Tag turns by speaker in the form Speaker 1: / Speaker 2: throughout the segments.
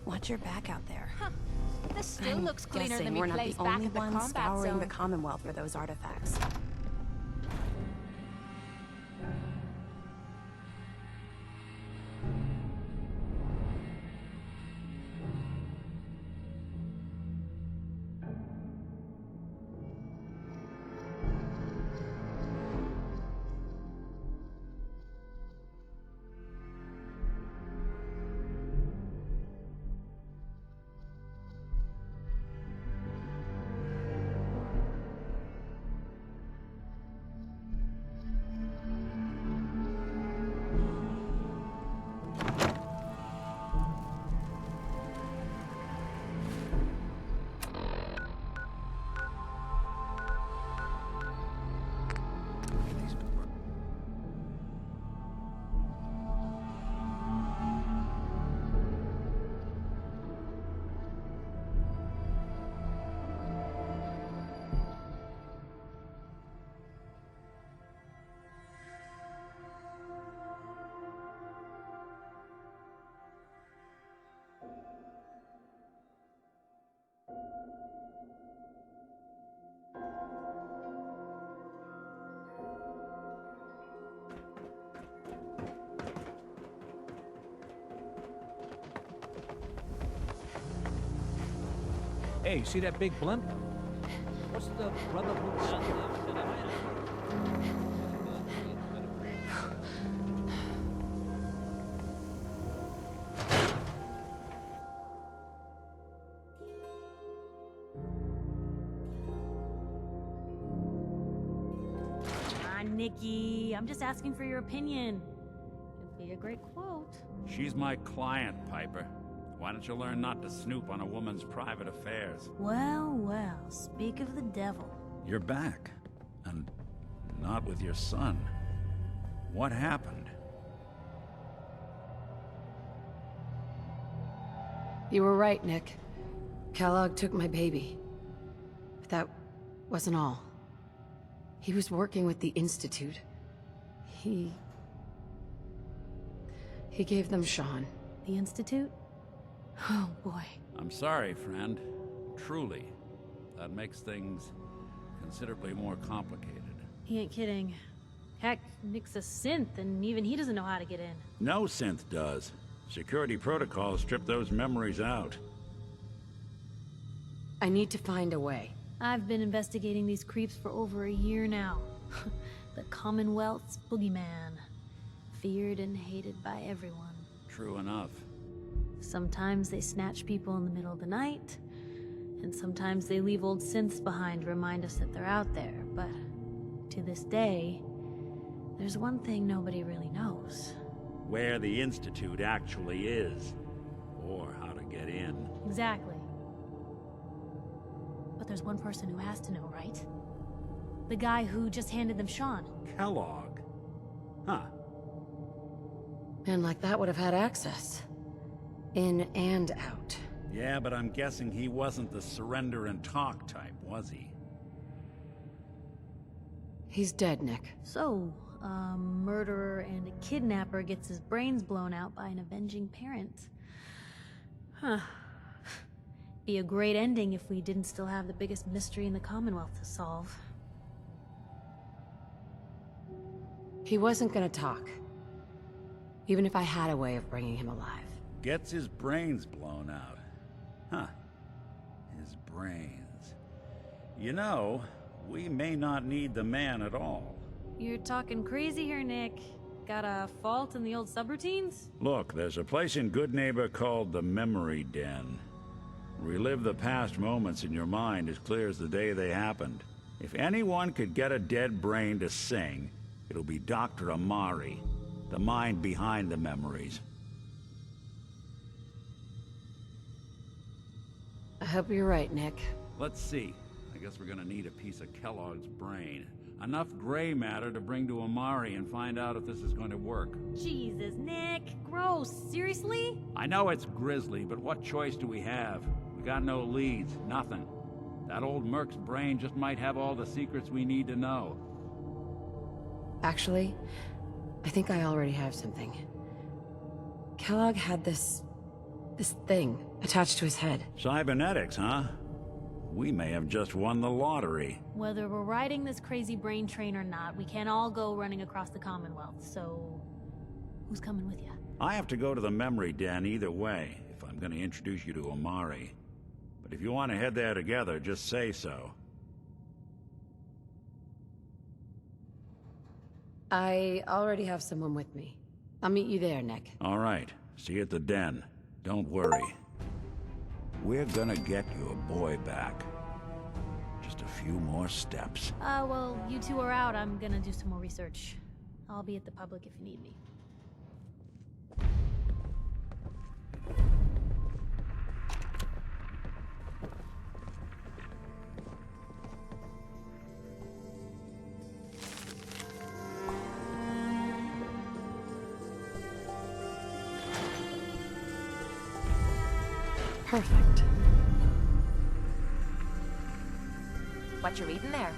Speaker 1: Watch your back out there.
Speaker 2: Huh. This still
Speaker 1: I'm
Speaker 2: looks cleaner
Speaker 1: guessing
Speaker 2: than
Speaker 1: we're
Speaker 2: we
Speaker 1: not the
Speaker 2: placed back
Speaker 1: only
Speaker 2: at the
Speaker 1: ones
Speaker 2: combat
Speaker 1: scouring
Speaker 2: zone.
Speaker 1: the Commonwealth for those artifacts.
Speaker 3: Hey, see that big blimp? What's the Brotherhood?
Speaker 4: Nikki, I'm just asking for your opinion. Could be a great quote.
Speaker 5: She's my client, Piper. Why don't you learn not to snoop on a woman's private affairs?
Speaker 4: Well, well, speak of the devil.
Speaker 5: You're back. And not with your son. What happened?
Speaker 6: You were right, Nick. Kellogg took my baby. But that wasn't all. He was working with the Institute. He gave them Sean.
Speaker 4: The Institute? Oh, boy.
Speaker 5: I'm sorry, friend. Truly. That makes things considerably more complicated.
Speaker 4: He ain't kidding. Heck, Nick's a synth, and even he doesn't know how to get in.
Speaker 5: No synth does. Security protocols strip those memories out.
Speaker 6: I need to find a way.
Speaker 4: I've been investigating these creeps for over a year now. The Commonwealth's boogeyman. Feared and hated by everyone.
Speaker 5: True enough.
Speaker 4: Sometimes they snatch people in the middle of the night, and sometimes they leave old synths behind to remind us that they're out there, but to this day, there's one thing nobody really knows.
Speaker 5: Where the Institute actually is. Or how to get in.
Speaker 4: Exactly. But there's one person who has to know, right? The guy who just handed them Sean.
Speaker 5: Kellogg. Huh.
Speaker 6: Man like that would have had access. In and out.
Speaker 5: Yeah, but I'm guessing he wasn't the surrender and talk type, was he?
Speaker 6: He's dead, Nick.
Speaker 4: So, a murderer and a kidnapper gets his brains blown out by an avenging parent. Huh. Be a great ending if we didn't still have the biggest mystery in the Commonwealth to solve.
Speaker 6: He wasn't gonna talk. Even if I had a way of bringing him alive.
Speaker 5: Gets his brains blown out. Huh. His brains. You know, we may not need the man at all.
Speaker 4: You're talking crazy here, Nick. Got a fault in the old subroutines?
Speaker 5: Look, there's a place in Goodneighbor called the Memory Den. Relive the past moments in your mind as clear as the day they happened. If anyone could get a dead brain to sing, it'll be Dr. Amari, the mind behind the memories.
Speaker 6: I hope you're right, Nick.
Speaker 5: Let's see. I guess we're gonna need a piece of Kellogg's brain. Enough gray matter to bring to Amari and find out if this is going to work.
Speaker 4: Jesus, Nick. Gross. Seriously?
Speaker 5: I know it's grisly, but what choice do we have? We got no leads, nothing. That old Merc's brain just might have all the secrets we need to know.
Speaker 6: Actually, I think I already have something. Kellogg had this thing attached to his head.
Speaker 5: Cybernetics, huh? We may have just won the lottery.
Speaker 4: Whether we're riding this crazy brain train or not, we can't all go running across the Commonwealth, so... who's coming with you?
Speaker 5: I have to go to the memory den either way, if I'm going to introduce you to Amari. But if you want to head there together, just say so.
Speaker 6: I already have someone with me. I'll meet you there, Nick.
Speaker 5: All right. See you at the den. Don't worry. We're gonna get your boy back. Just a few more steps.
Speaker 4: Well, you two are out. I'm gonna do some more research. I'll be at the public if you need me.
Speaker 6: Perfect.
Speaker 1: What you reading there?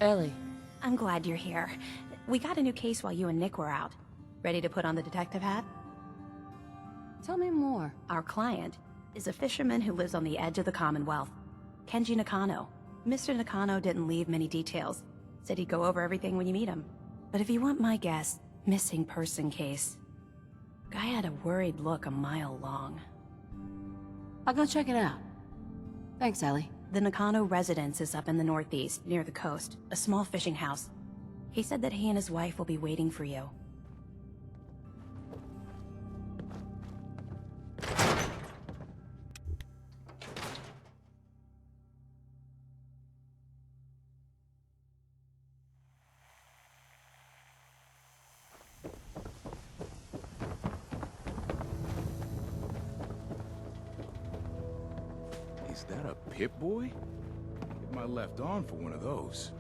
Speaker 6: Ellie.
Speaker 1: I'm glad you're here. We got a new case while you and Nick were out. Ready to put on the detective hat?
Speaker 6: Tell me more.
Speaker 1: Our client is a fisherman who lives on the edge of the Commonwealth. Kenji Nakano. Mr. Nakano didn't leave many details. Said he'd go over everything when you meet him. But if you want my guess, missing person case. Guy had a worried look a mile long.
Speaker 6: I'll go check it out. Thanks, Ellie.
Speaker 1: The Nakano residence is up in the northeast, near the coast. A small fishing house. He said that he and his wife will be waiting for you.
Speaker 2: Is that a Pip-Boy? Hit my left arm for one of those.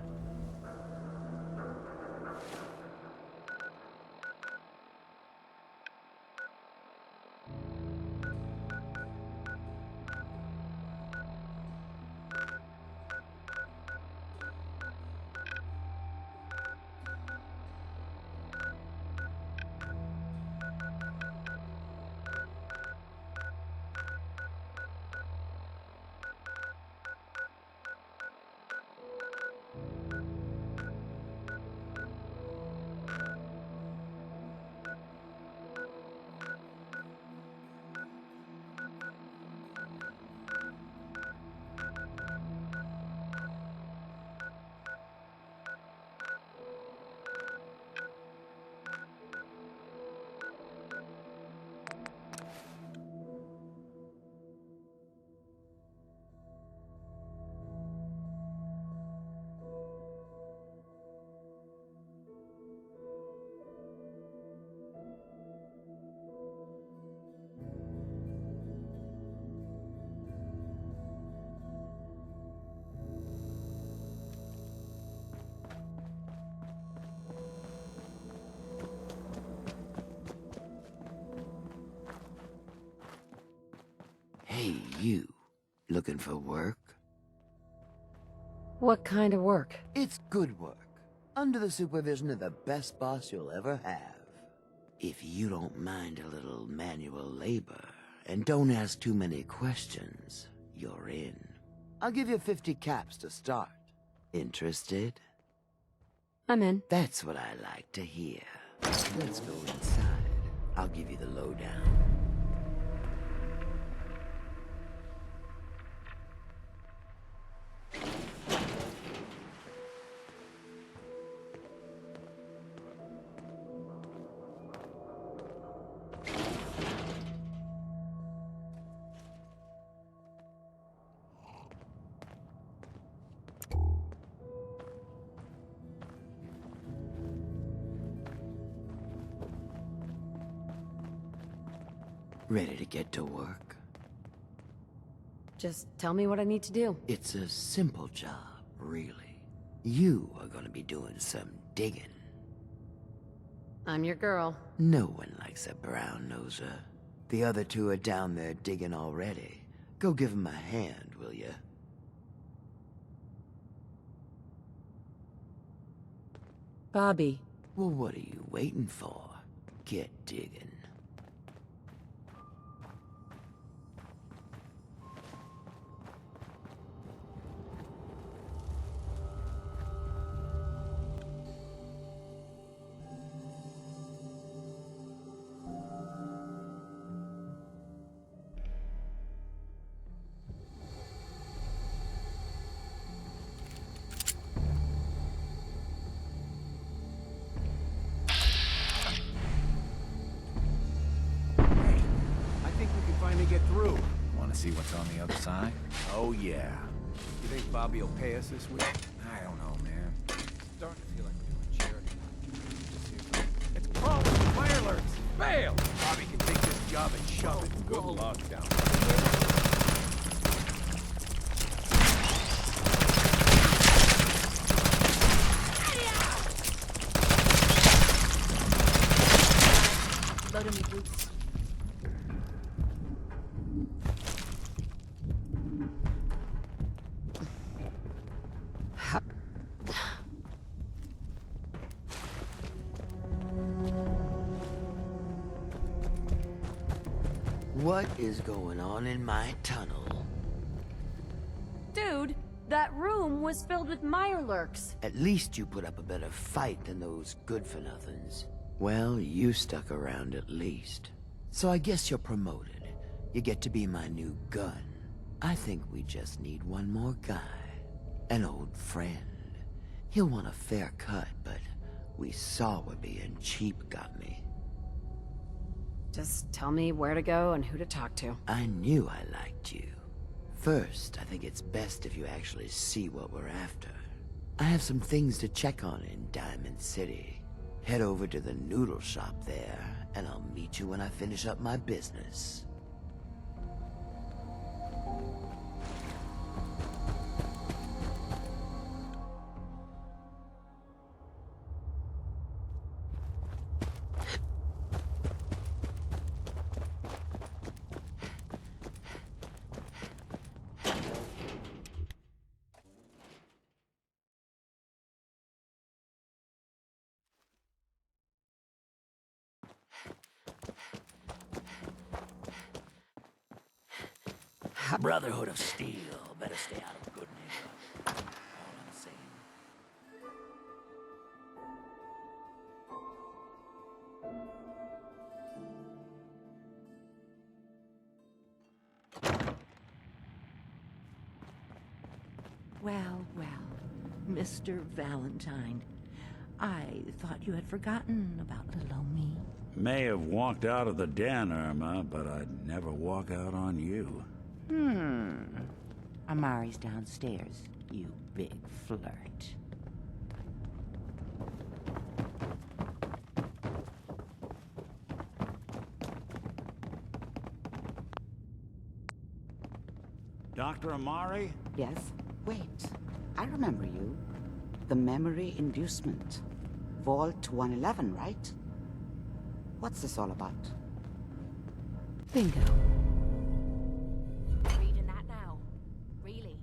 Speaker 7: Hey, you. Looking for work?
Speaker 6: What kind of work?
Speaker 7: It's good work. Under the supervision of the best boss you'll ever have. If you don't mind a little manual labor, and don't ask too many questions, you're in. I'll give you 50 caps to start. Interested?
Speaker 6: I'm in.
Speaker 7: That's what I like to hear. Let's go inside. I'll give you the lowdown. Ready to get to work?
Speaker 6: Just tell me what I need to do.
Speaker 7: It's a simple job, really. You are gonna be doing some digging.
Speaker 6: I'm your girl.
Speaker 7: No one likes a brown noser. The other two are down there digging already. Go give them a hand, will ya?
Speaker 6: Bobby.
Speaker 7: Well, what are you waiting for? Get digging.
Speaker 2: I think we can finally get through.
Speaker 3: Want to see what's on the other side?
Speaker 2: Oh, yeah.
Speaker 3: You think Bobby will pay us this week? I don't know, man. Starting to feel like we're doing charity.
Speaker 2: It's crawling with fire alerts. Fail! Bobby can take this job and shove it. Good luck down there.
Speaker 1: Load in me boots.
Speaker 7: What is going on in my tunnel?
Speaker 6: Dude, that room was filled with Mirelurks.
Speaker 7: At least you put up a better fight than those good-for-nothings. Well, you stuck around at least. So I guess you're promoted. You get to be my new gun. I think we just need one more guy. An old friend. He'll want a fair cut, but we saw what being cheap got me.
Speaker 6: Just tell me where to go and who to talk to.
Speaker 7: I knew I liked you. First, I think it's best if you actually see what we're after. I have some things to check on in Diamond City. Head over to the noodle shop there, and I'll meet you when I finish up my business. Brotherhood of Steel. Better stay out of good neighbor. All I'm saying.
Speaker 8: Well, well, Mr. Valentine. I thought you had forgotten about little old me.
Speaker 5: May have walked out of the den, Irma, but I'd never walk out on you.
Speaker 8: Amari's downstairs, you big flirt.
Speaker 5: Dr. Amari?
Speaker 9: Yes? Wait. I remember you. The memory inducement. Vault 111, right? What's this all about?
Speaker 6: Bingo.
Speaker 1: Reading that now. Really?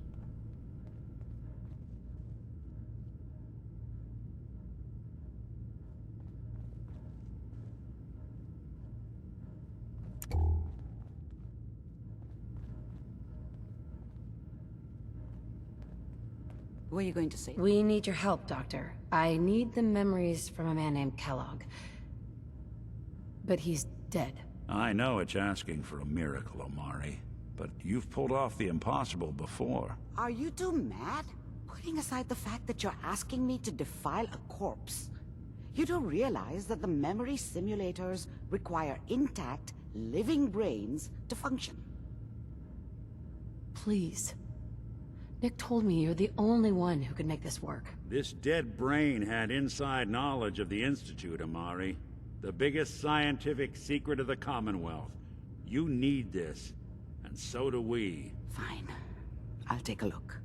Speaker 9: What are you going to say?
Speaker 6: We need your help, Doctor. I need the memories from a man named Kellogg. But he's dead.
Speaker 5: I know it's asking for a miracle, Amari, but you've pulled off the impossible before.
Speaker 9: Are you two mad? Putting aside the fact that you're asking me to defile a corpse, you do realize that the memory simulators require intact, living brains to function.
Speaker 6: Please. Nick told me you're the only one who could make this work.
Speaker 5: This dead brain had inside knowledge of the Institute, Amari. The biggest scientific secret of the Commonwealth. You need this, and so do we.
Speaker 9: Fine. I'll take a look.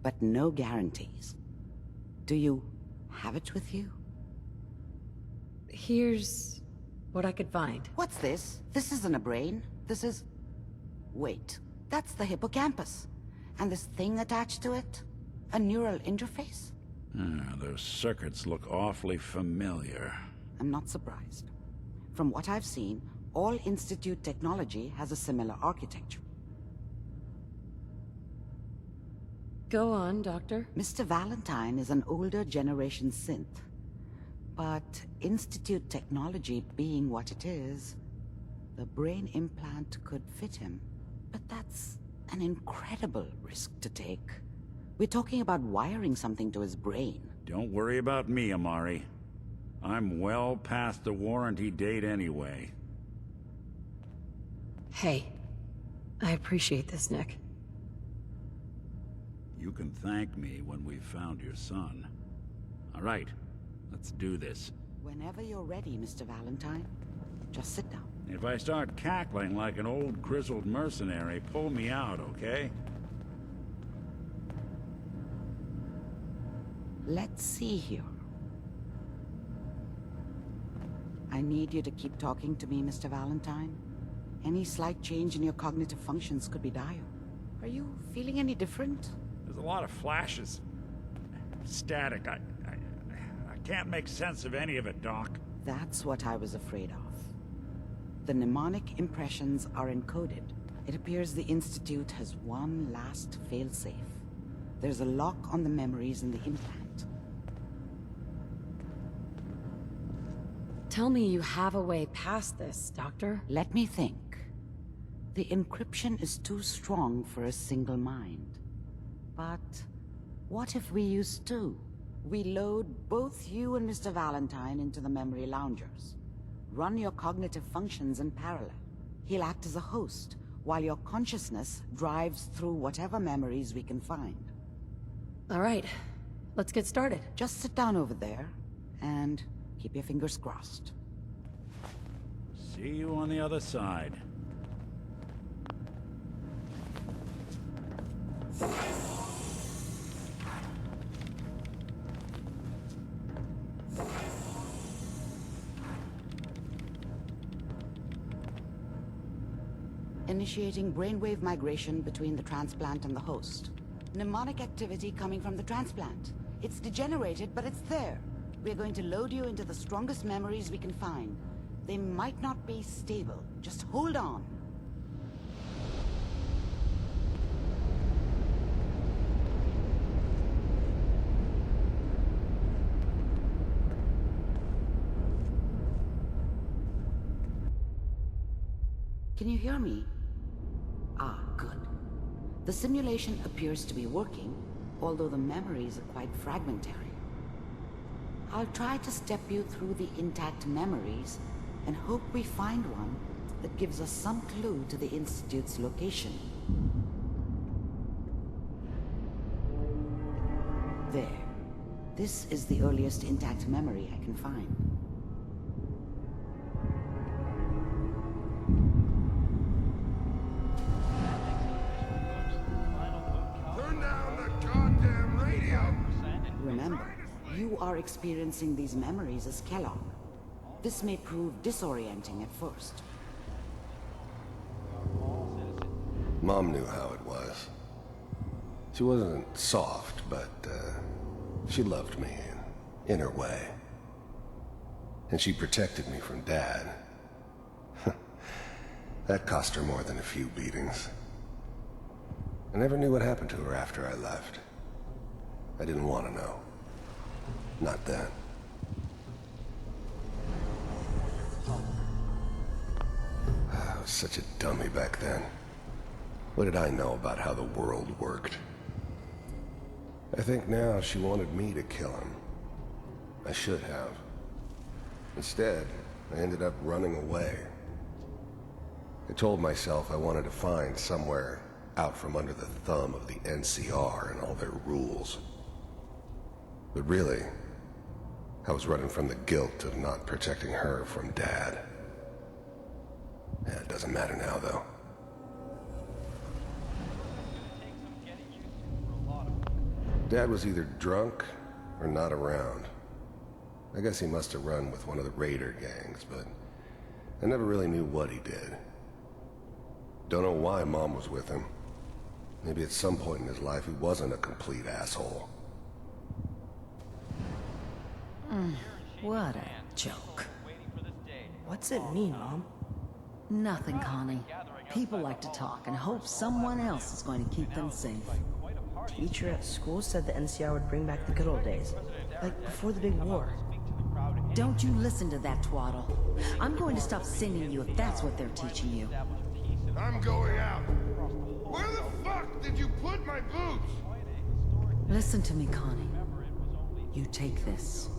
Speaker 9: But no guarantees. Do you have it with you?
Speaker 6: Here's what I could find.
Speaker 9: What's this? This isn't a brain. This is... Wait. That's the hippocampus. And this thing attached to it? A neural interface?
Speaker 5: Those circuits look awfully familiar.
Speaker 9: I'm not surprised. From what I've seen, all Institute technology has a similar architecture.
Speaker 6: Go on, Doctor.
Speaker 9: Mr. Valentine is an older generation synth. But Institute technology being what it is, the brain implant could fit him. But that's an incredible risk to take. We're talking about wiring something to his brain.
Speaker 5: Don't worry about me, Amari. I'm well past the warranty date anyway.
Speaker 6: Hey, I appreciate this, Nick.
Speaker 5: You can thank me when we've found your son. All right, let's do this.
Speaker 9: Whenever you're ready, Mr. Valentine, just sit down.
Speaker 5: If I start cackling like an old grizzled mercenary, pull me out, okay?
Speaker 9: Let's see here. I need you to keep talking to me, Mr. Valentine. Any slight change in your cognitive functions could be dire. Are you feeling any different?
Speaker 5: There's a lot of flashes. Static. I can't make sense of any of it, Doc.
Speaker 9: That's what I was afraid of. The mnemonic impressions are encoded. It appears the Institute has one last failsafe. There's a lock on the memories in the implant.
Speaker 6: Tell me you have a way past this, Doctor.
Speaker 9: Let me think. The encryption is too strong for a single mind. But what if we use two? We load both you and Mr. Valentine into the memory loungers. Run your cognitive functions in parallel. He'll act as a host, while your consciousness drives through whatever memories we can find.
Speaker 6: All right, let's get started.
Speaker 9: Just sit down over there, and keep your fingers crossed.
Speaker 5: See you on the other side.
Speaker 9: Initiating brainwave migration between the transplant and the host. Mnemonic activity coming from the transplant. It's degenerated, but it's there. We're going to load you into the strongest memories we can find. They might not be stable. Just hold on. Can you hear me? Ah, good. The simulation appears to be working, although the memories are quite fragmentary. I'll try to step you through the intact memories and hope we find one that gives us some clue to the Institute's location. There. This is the earliest intact memory I can find.
Speaker 2: Turn down the goddamn radio!
Speaker 9: Remember, you are experiencing these memories as Kellogg. This may prove disorienting at first.
Speaker 10: Mom knew how it was. She wasn't soft, but she loved me in her way. And she protected me from Dad. That cost her more than a few beatings. I never knew what happened to her after I left. I didn't want to know. Not then. I was such a dummy back then. What did I know about how the world worked? I think now she wanted me to kill him. I should have. Instead, I ended up running away. I told myself I wanted to find somewhere out from under the thumb of the NCR and all their rules. But really, I was running from the guilt of not protecting her from Dad. It doesn't matter now, though. Dad was either drunk or not around. I guess he must have run with one of the raider gangs, but I never really knew what he did. Don't know why Mom was with him. Maybe at some point in his life he wasn't a complete asshole.
Speaker 8: What a joke.
Speaker 11: What's it mean, Mom?
Speaker 8: Nothing, Connie. People like to talk and hope someone else is going to keep them safe.
Speaker 11: Teacher at school said the NCR would bring back the good old days. Like before the big war.
Speaker 8: Don't you listen to that twaddle. I'm going to stop singing you if that's what they're teaching you.
Speaker 10: I'm going out. Where the fuck did you put my boots?
Speaker 8: Listen to me, Connie. You take this.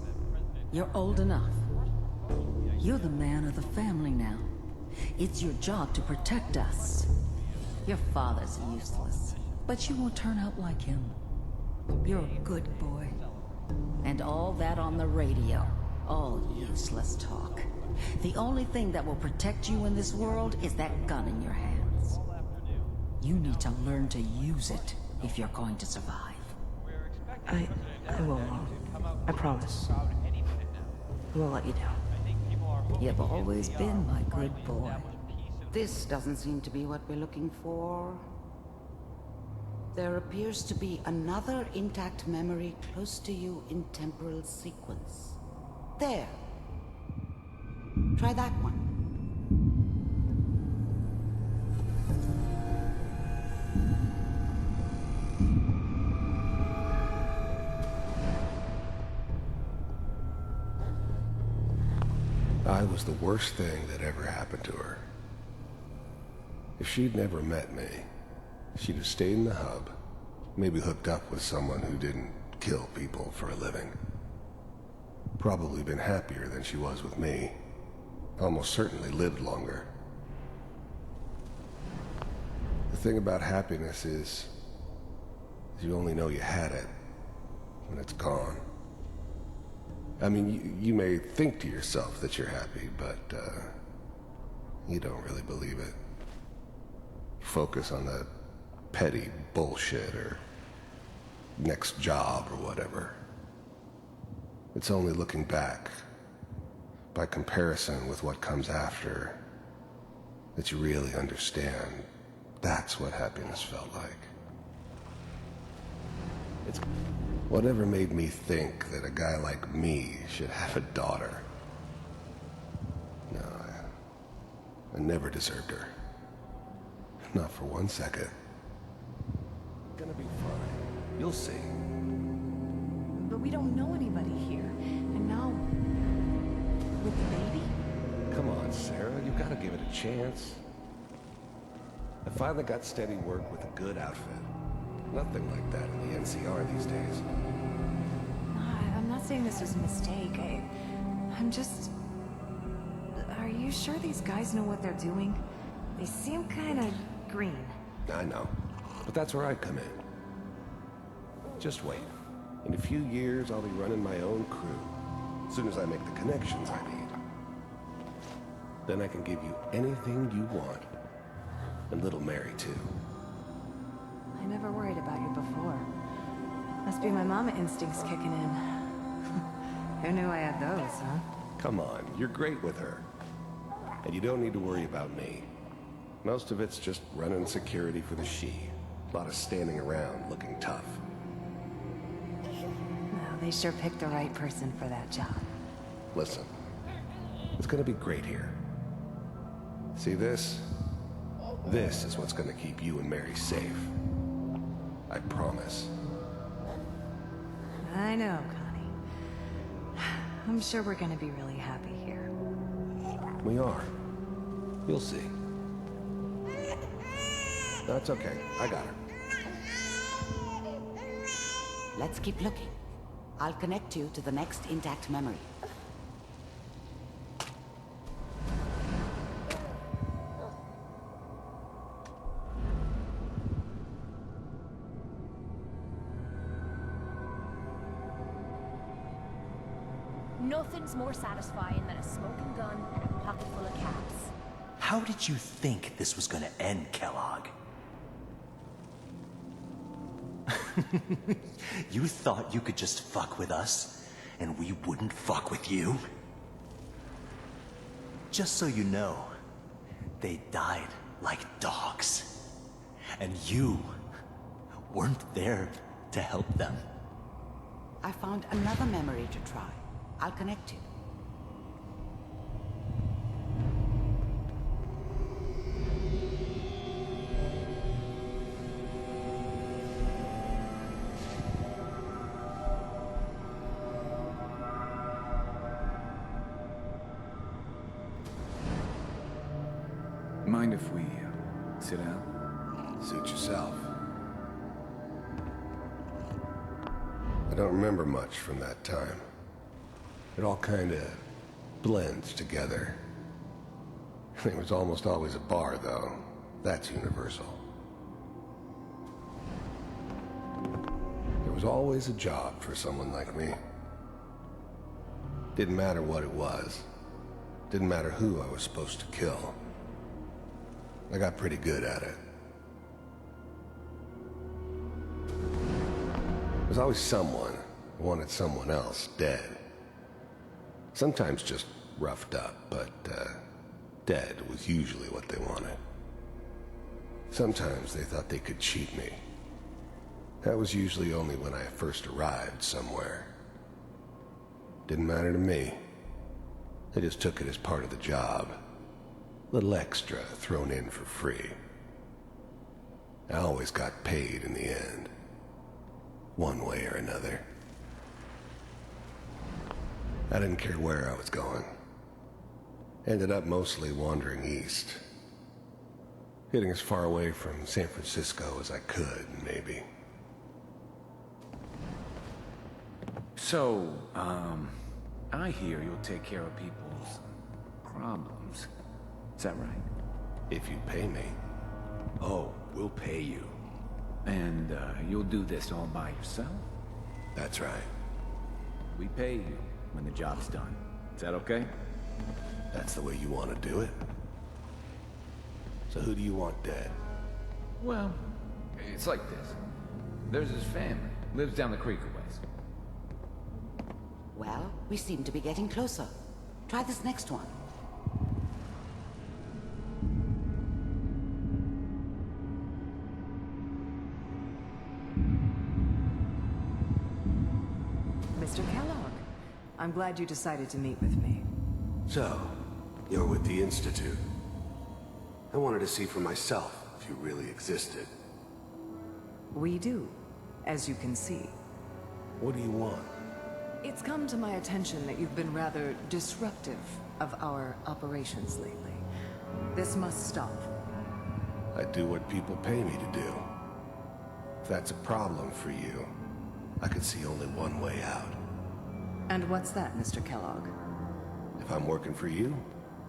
Speaker 8: You're old enough. You're the man of the family now. It's your job to protect us. Your father's useless, but you won't turn out like him. You're a good boy. And all that on the radio, all useless talk. The only thing that will protect you in this world is that gun in your hands. You need to learn to use it if you're going to survive.
Speaker 11: I will, Mom. I promise. I won't let you down.
Speaker 8: You've always been my good boy.
Speaker 9: This doesn't seem to be what we're looking for. There appears to be another intact memory close to you in temporal sequence. There. Try that one.
Speaker 10: I was the worst thing that ever happened to her. If she'd never met me, she'd have stayed in the hub, maybe hooked up with someone who didn't kill people for a living. Probably been happier than she was with me. Almost certainly lived longer. The thing about happiness is you only know you had it when it's gone. I mean, you may think to yourself that you're happy, but you don't really believe it. Focus on that petty bullshit or next job or whatever. It's only looking back, by comparison with what comes after, that you really understand that's what happiness felt like. It's whatever made me think that a guy like me should have a daughter. No, I never deserved her. Not for 1 second. Gonna be fine. You'll see.
Speaker 12: But we don't know anybody here. And now... with the baby?
Speaker 10: Come on, Sarah. You've got to give it a chance. I finally got steady work with a good outfit. Nothing like that in the NCR these days.
Speaker 12: I'm not saying this was a mistake. I'm just... Are you sure these guys know what they're doing? They seem kind of green.
Speaker 10: I know. But that's where I come in. Just wait. In a few years, I'll be running my own crew. As soon as I make the connections I need. Then I can give you anything you want. And little Mary, too.
Speaker 12: I never worried about you before. Must be my mama instincts kicking in. Who knew I had those, huh?
Speaker 10: Come on, you're great with her. And you don't need to worry about me. Most of it's just running security for the she. A lot of standing around looking tough.
Speaker 12: No, they sure picked the right person for that job.
Speaker 10: Listen, it's gonna be great here. See this? This is what's gonna keep you and Mary safe. I promise.
Speaker 12: I know, Connie. I'm sure we're gonna be really happy here.
Speaker 10: We are. You'll see. That's okay. I got her.
Speaker 9: Let's keep looking. I'll connect you to the next intact memory.
Speaker 13: Nothing's more satisfying than a smoking gun and a pocket full of cats. how did you think this was gonna end, Kellogg? You thought you could just fuck with us, and we wouldn't fuck with you? Just so you know, they died like dogs. And you weren't there to help them.
Speaker 9: I found another memory to try. I'll connect you.
Speaker 3: Mind if we sit down?
Speaker 10: Suit yourself. I don't remember much from that time. It all kinda blends together. There was almost always a bar, though. That's universal. There was always a job for someone like me. Didn't matter what it was. Didn't matter who I was supposed to kill. I got pretty good at it. There was always someone who wanted someone else dead. Sometimes just roughed up, but dead was usually what they wanted. Sometimes they thought they could cheat me. That was usually only when I first arrived somewhere. Didn't matter to me. They just took it as part of the job. Little extra thrown in for free. I always got paid in the end. One way or another. I didn't care where I was going. Ended up mostly wandering east. Getting as far away from San Francisco as I could, maybe.
Speaker 3: So, I hear you'll take care of people's problems. Is that right?
Speaker 10: If you pay me.
Speaker 3: Oh, we'll pay you. And, you'll do this all by yourself?
Speaker 10: That's right.
Speaker 3: We pay you when the job's done. Is that okay?
Speaker 10: That's the way you want to do it? So who do you want dead?
Speaker 3: Well, it's like this. There's his family. Lives down the creek a ways.
Speaker 9: Well, we seem to be getting closer. Try this next one.
Speaker 14: Mr. Kellogg, I'm glad you decided to meet with me.
Speaker 10: So, you're with the Institute. I wanted to see for myself if you really existed.
Speaker 14: We do, as you can see.
Speaker 10: What do you want?
Speaker 14: It's come to my attention that you've been rather disruptive of our operations lately. This must stop.
Speaker 10: I do what people pay me to do. If that's a problem for you, I could see only one way out.
Speaker 14: And what's that, Mr. Kellogg?
Speaker 10: If I'm working for you,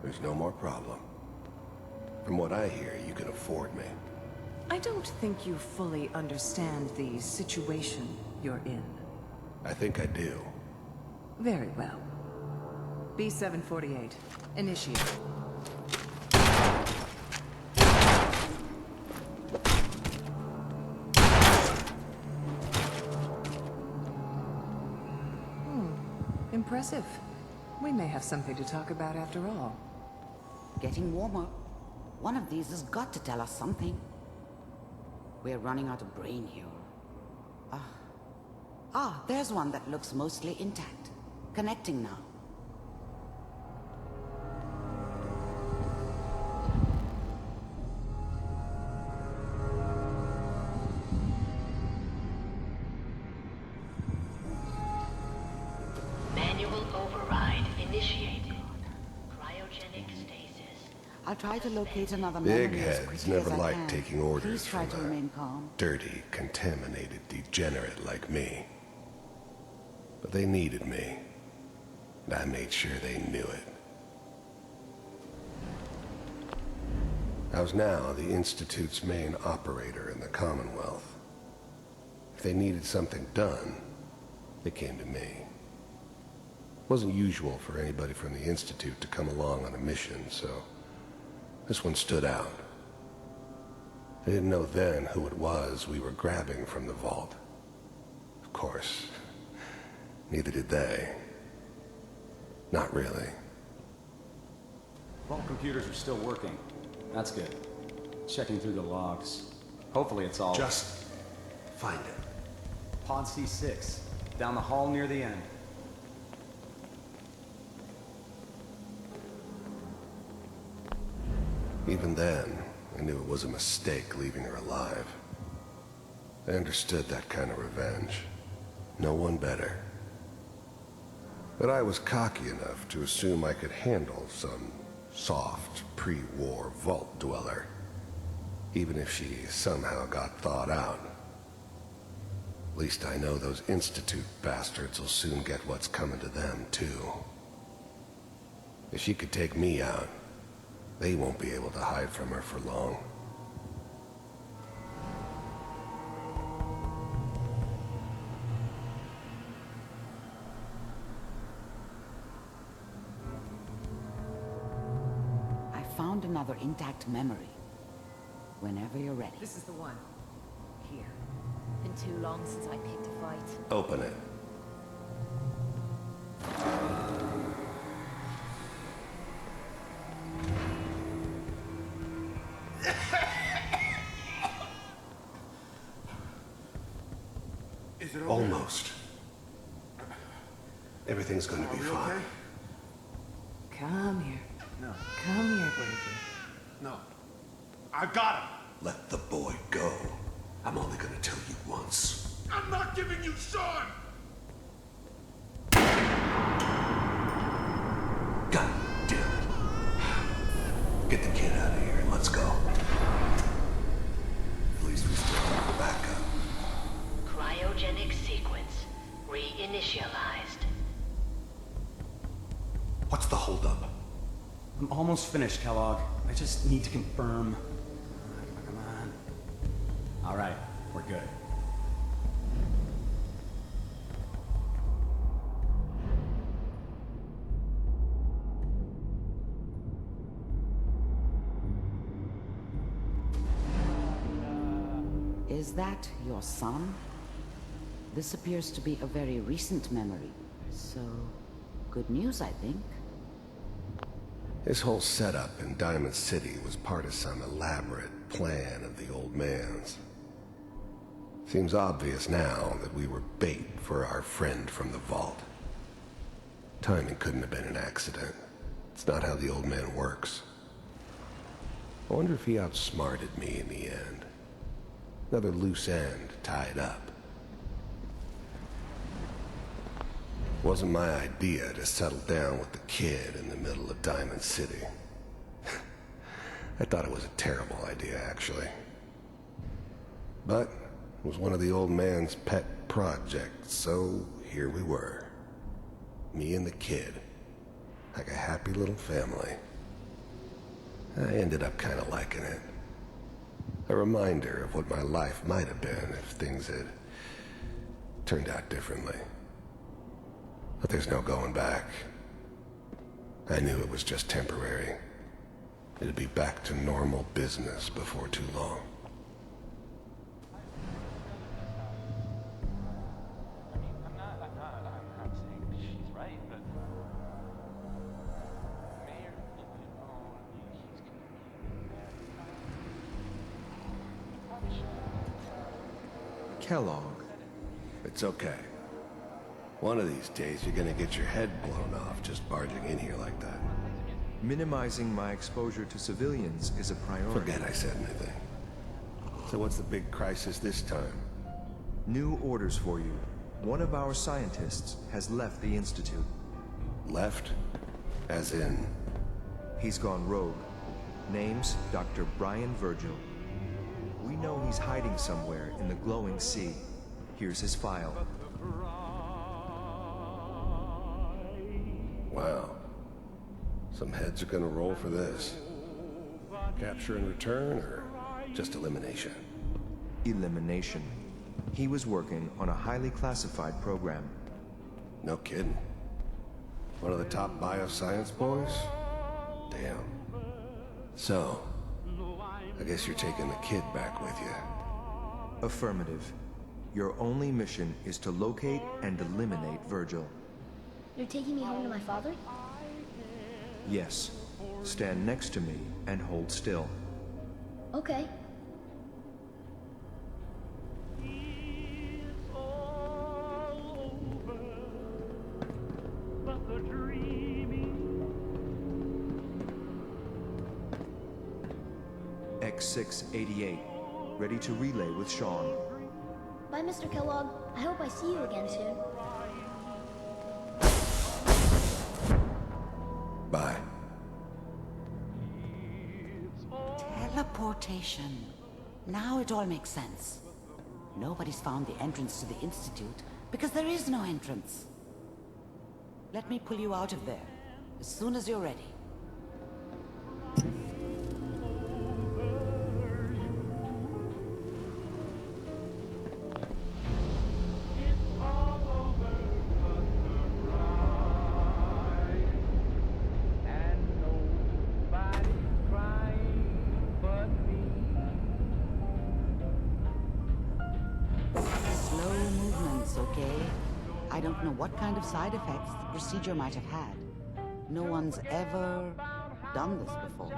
Speaker 10: there's no more problem. From what I hear, you can afford me.
Speaker 14: I don't think you fully understand the situation you're in.
Speaker 10: I think I do.
Speaker 14: Very well. B-748, initiate. Impressive. We may have something to talk about after all.
Speaker 9: Getting warmer. One of these has got to tell us something. We're running out of brain here. There's one that looks mostly intact. Connecting now.
Speaker 15: Manual override initiated. Cryogenic stasis.
Speaker 9: I'll try to locate another
Speaker 10: Big
Speaker 9: memory as
Speaker 10: heads
Speaker 9: quickly
Speaker 10: never
Speaker 9: as I
Speaker 10: liked
Speaker 9: can.
Speaker 10: taking orders
Speaker 9: Please try
Speaker 10: from
Speaker 9: to
Speaker 10: a
Speaker 9: remain calm.
Speaker 10: dirty, contaminated degenerate like me. But they needed me, and I made sure they knew it. I was now the Institute's main operator in the Commonwealth. If they needed something done, they came to me. It wasn't usual for anybody from the Institute to come along on a mission, so This one stood out. I didn't know then who it was we were grabbing from the vault. Of course, neither did they. Not really.
Speaker 16: Vault computers are still working. That's good. Checking through the logs. Hopefully it's all...
Speaker 10: Just find it.
Speaker 16: Pod C6. Down the hall near the end.
Speaker 10: Even then, I knew it was a mistake leaving her alive. I understood that kind of revenge. No one better. But I was cocky enough to assume I could handle some soft, pre-war vault dweller, even if she somehow got thawed out. At least I know those Institute bastards will soon get what's coming to them, too. If she could take me out, they won't be able to hide from her for long.
Speaker 9: I found another intact memory. Whenever you're ready.
Speaker 14: This is the one. Here.
Speaker 17: Been too long since I picked a fight.
Speaker 10: Open it.
Speaker 2: Is it
Speaker 10: Almost. Everything's going to be fine.
Speaker 2: Okay?
Speaker 14: Come here.
Speaker 2: No.
Speaker 14: Come here, baby.
Speaker 2: No. I got him.
Speaker 10: Let the boy go. I'm only going to tell you once.
Speaker 2: I'm not giving you Sean!
Speaker 10: God damn it. Get the kid out of here and let's go. At least we still have a backup.
Speaker 15: Cryogenic sequence reinitialized.
Speaker 10: What's the holdup?
Speaker 16: I'm almost finished, Kellogg. I just need to confirm. Come on. All right, we're good.
Speaker 9: Is that your son? This appears to be a very recent memory. So, good news, I think.
Speaker 10: His whole setup in Diamond City was part of some elaborate plan of the old man's. Seems obvious now that we were bait for our friend from the vault. Timing couldn't have been an accident. It's not how the old man works. I wonder if he outsmarted me in the end. Another loose end tied up. Wasn't my idea to settle down with the kid in the middle of Diamond City. I thought it was a terrible idea, actually. But it was one of the old man's pet projects, so here we were. Me and the kid. Like a happy little family. I ended up kind of liking it. A reminder of what my life might have been if things had turned out differently. But there's no going back. I knew it was just temporary. It'd be back to normal business before too long.
Speaker 18: I'm saying she's right, but... Mayor,
Speaker 10: Kellogg. It's okay. One of these days, you're gonna get your head blown off just barging in here like that.
Speaker 19: Minimizing my exposure to civilians is a priority.
Speaker 10: Forget I said anything. So what's the big crisis this time?
Speaker 19: New orders for you. One of our scientists has left the Institute.
Speaker 10: Left? As in?
Speaker 19: He's gone rogue. Name's Dr. Brian Virgil. We know he's hiding somewhere in the glowing sea. Here's his file.
Speaker 10: Wow. Some heads are gonna roll for this. Capture and return, or just elimination?
Speaker 19: Elimination. He was working on a highly classified program.
Speaker 10: No kidding. One of the top bioscience boys? Damn. So, I guess you're taking the kid back with you.
Speaker 19: Affirmative. Your only mission is to locate and eliminate Virgil.
Speaker 20: You're taking me home to my father?
Speaker 19: Yes. Stand next to me and hold still.
Speaker 20: Okay.
Speaker 19: X688. Ready to relay with Sean.
Speaker 20: Bye, Mr. Kellogg. I hope I see you again soon.
Speaker 10: Bye.
Speaker 9: Teleportation. Now it all makes sense. Nobody's found the entrance to the Institute because there is no entrance. Let me pull you out of there as soon as you're ready. Slow movements, okay? I don't know what kind of side effects the procedure might have had. No one's ever done this before.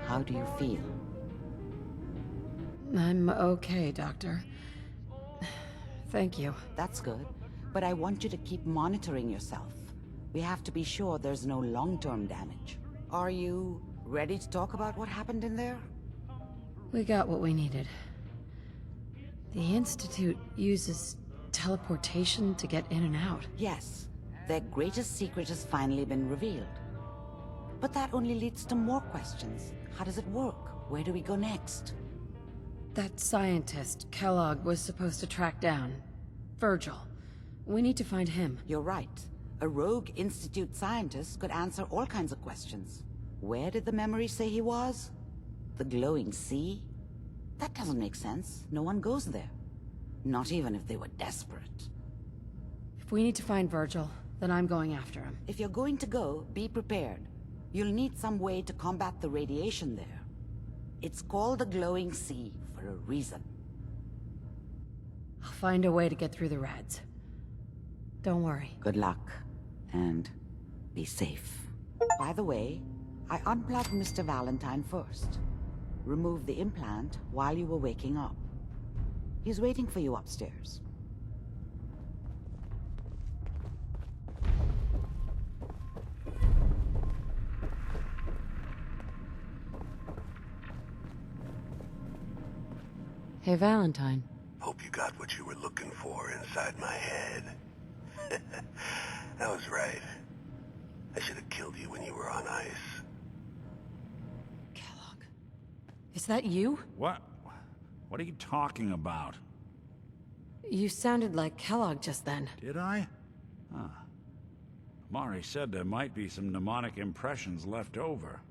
Speaker 9: How do you feel?
Speaker 6: I'm okay, Doctor. Thank you.
Speaker 9: That's good. But I want you to keep monitoring yourself. We have to be sure there's no long-term damage. Are you ready to talk about what happened in there?
Speaker 6: We got what we needed. The Institute uses teleportation to get in and out.
Speaker 9: Yes. Their greatest secret has finally been revealed. But that only leads to more questions. How does it work? Where do we go next?
Speaker 6: That scientist, Kellogg, was supposed to track down Virgil. We need to find him.
Speaker 9: You're right. A rogue Institute scientist could answer all kinds of questions. Where did the memory say he was? The glowing sea? That doesn't make sense. No one goes there. Not even if they were desperate.
Speaker 6: If we need to find Virgil, then I'm going after him.
Speaker 9: If you're going to go, be prepared. You'll need some way to combat the radiation there. It's called the glowing sea for a reason.
Speaker 6: I'll find a way to get through the Reds. Don't worry.
Speaker 9: Good luck. And be safe. By the way, I unplugged Mr. Valentine first. Removed the implant while you were waking up. He's waiting for you upstairs.
Speaker 6: Hey, Valentine.
Speaker 10: Hope you got what you were looking for inside my head. That was right. I should have killed you when you were on ice.
Speaker 6: Is that you?
Speaker 5: What? What are you talking about?
Speaker 6: You sounded like Kellogg just then.
Speaker 5: Did I? Huh. Mari said there might be some mnemonic impressions left over.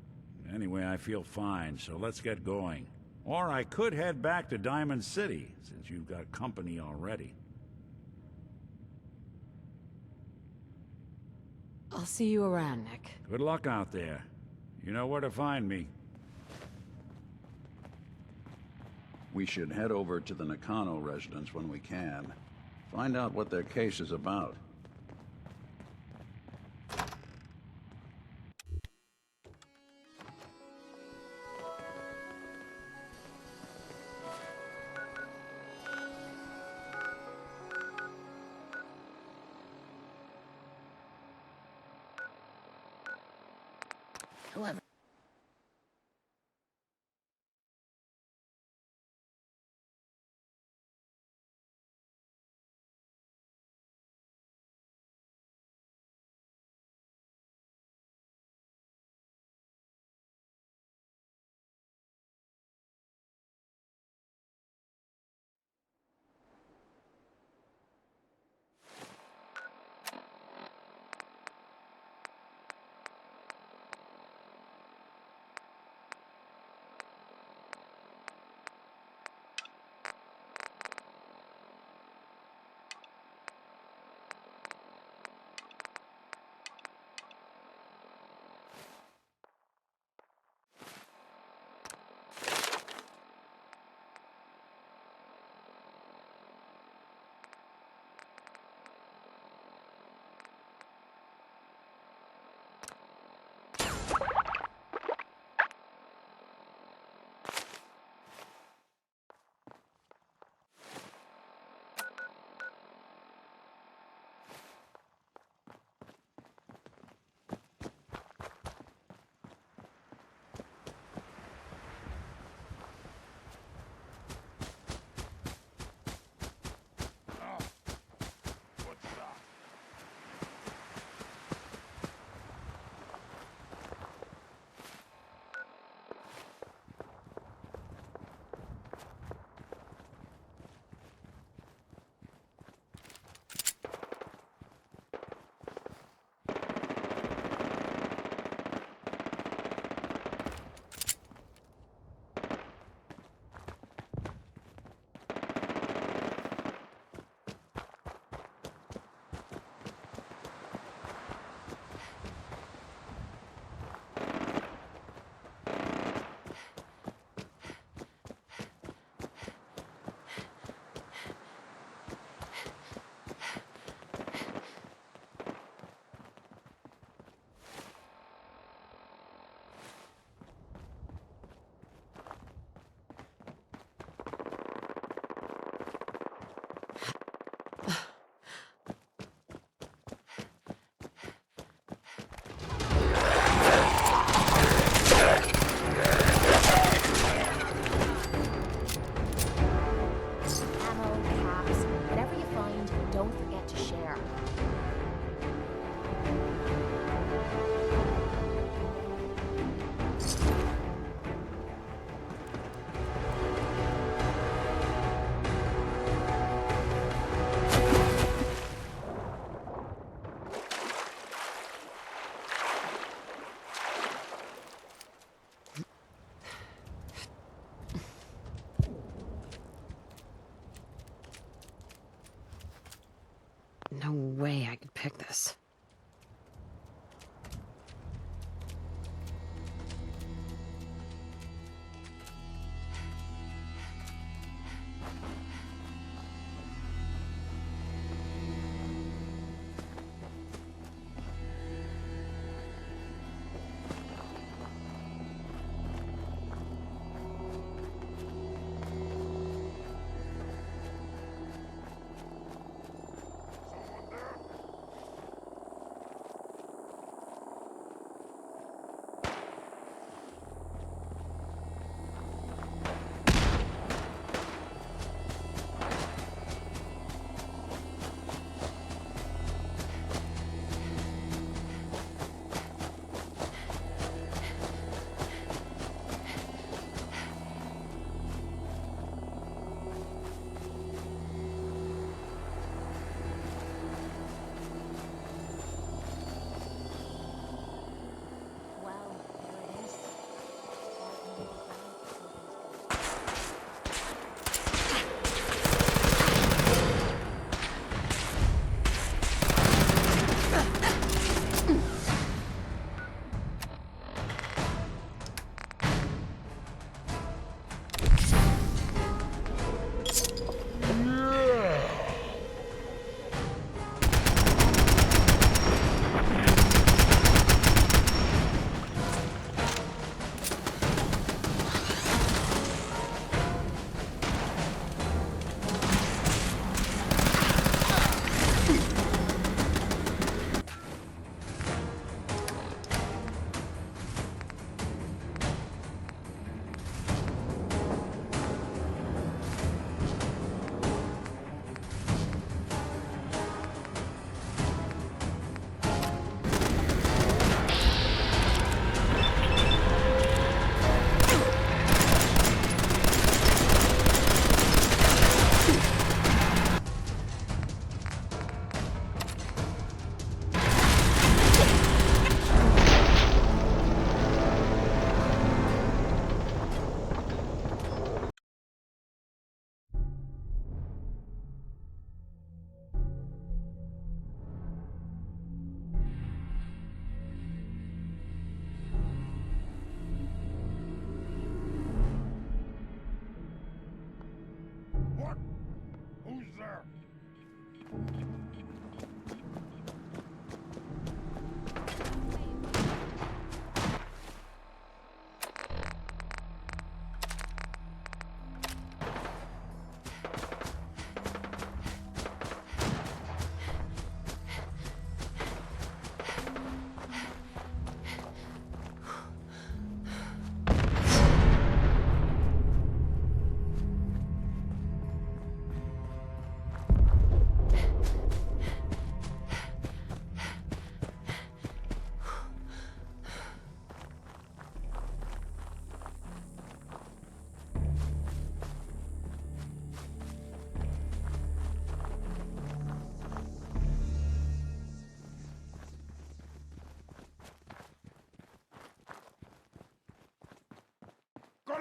Speaker 5: Anyway, I feel fine, so let's get going. Or I could head back to Diamond City, since you've got company already.
Speaker 6: I'll see you around, Nick.
Speaker 5: Good luck out there. You know where to find me. We should head over to the Nakano residence when we can. Find out what their case is about.
Speaker 20: Whoever.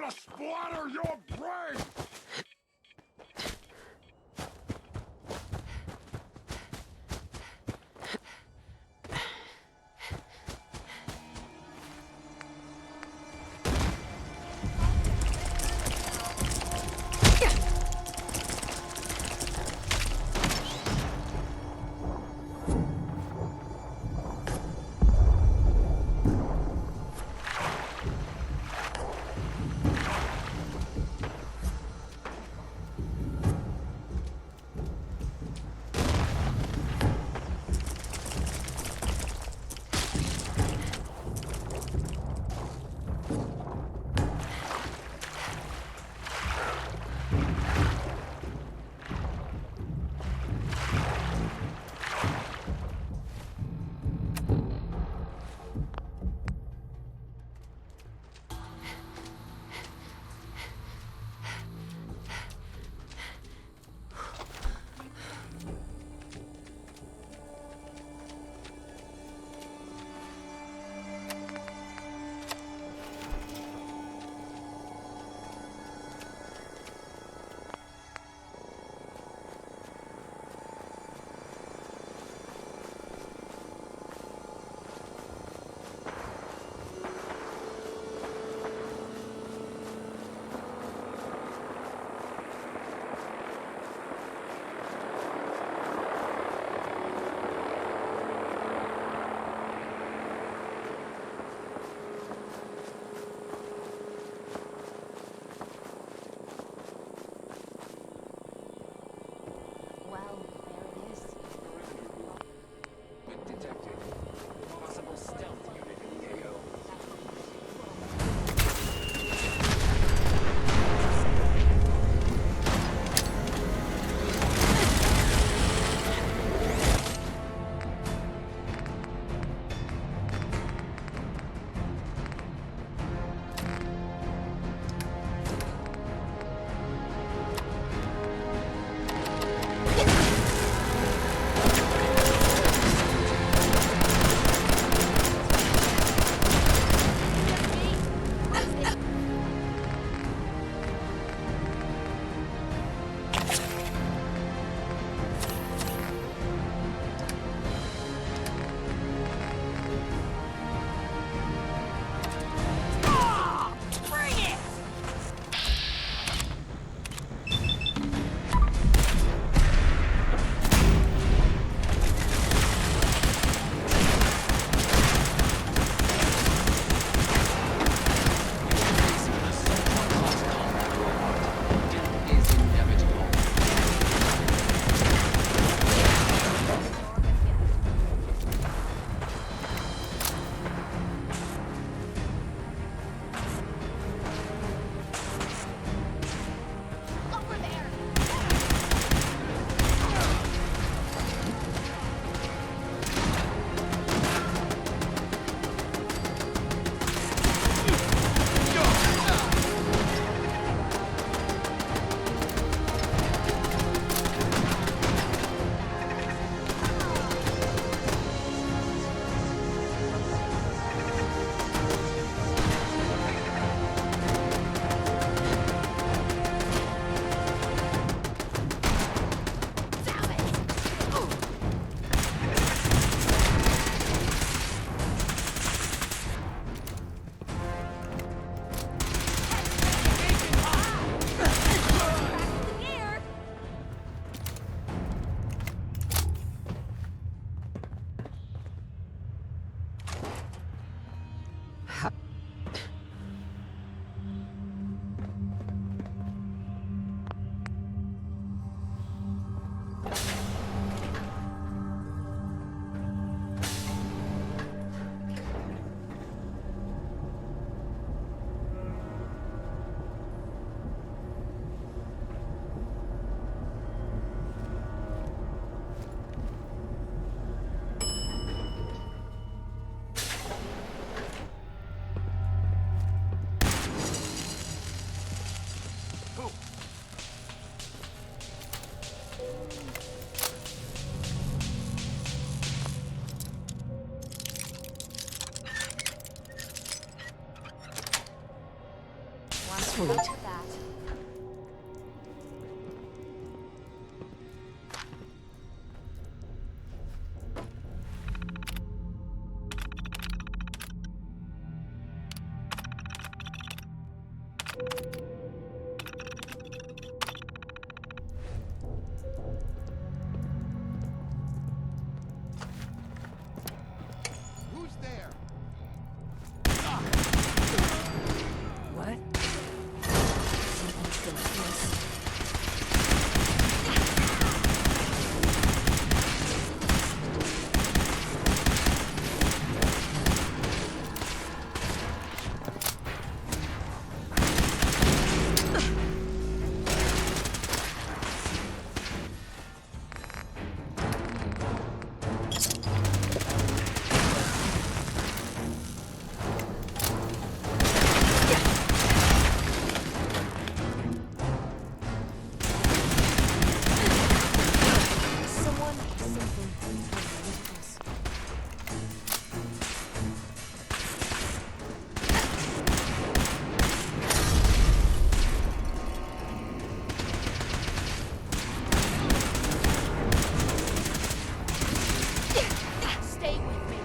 Speaker 21: gonna splatter your brain!
Speaker 6: Sweet.
Speaker 2: Who's there?
Speaker 1: What?
Speaker 17: Stay with me.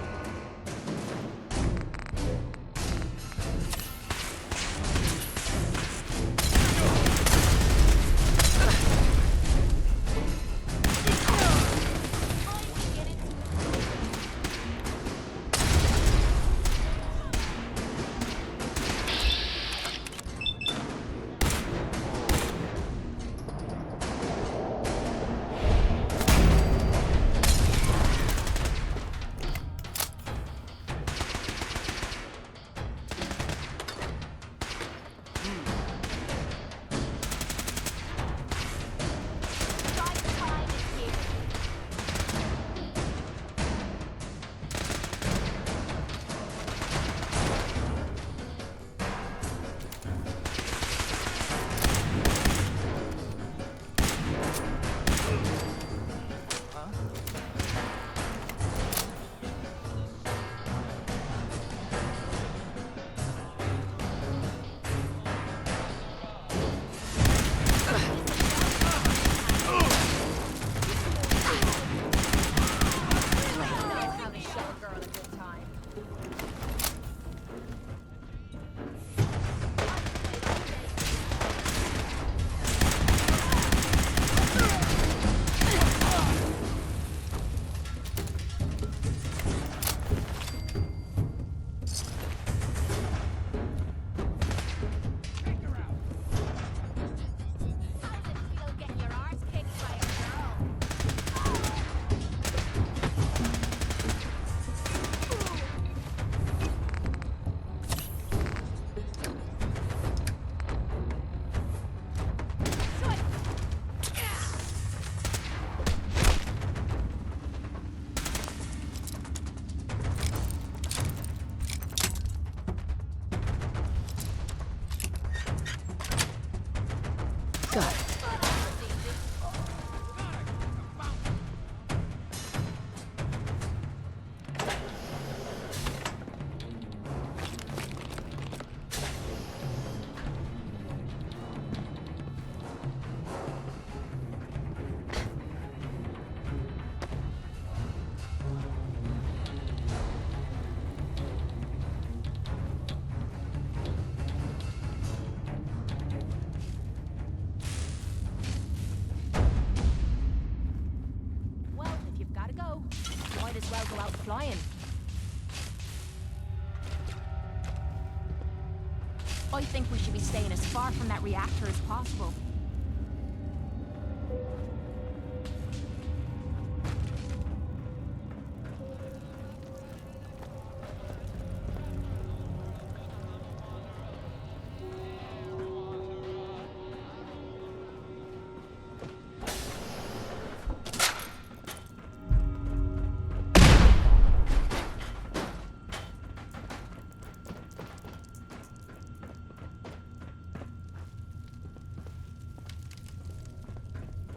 Speaker 6: Got it.
Speaker 17: Well, if you've gotta go, might as well go out flying. I think we should be staying as far from that reactor as possible.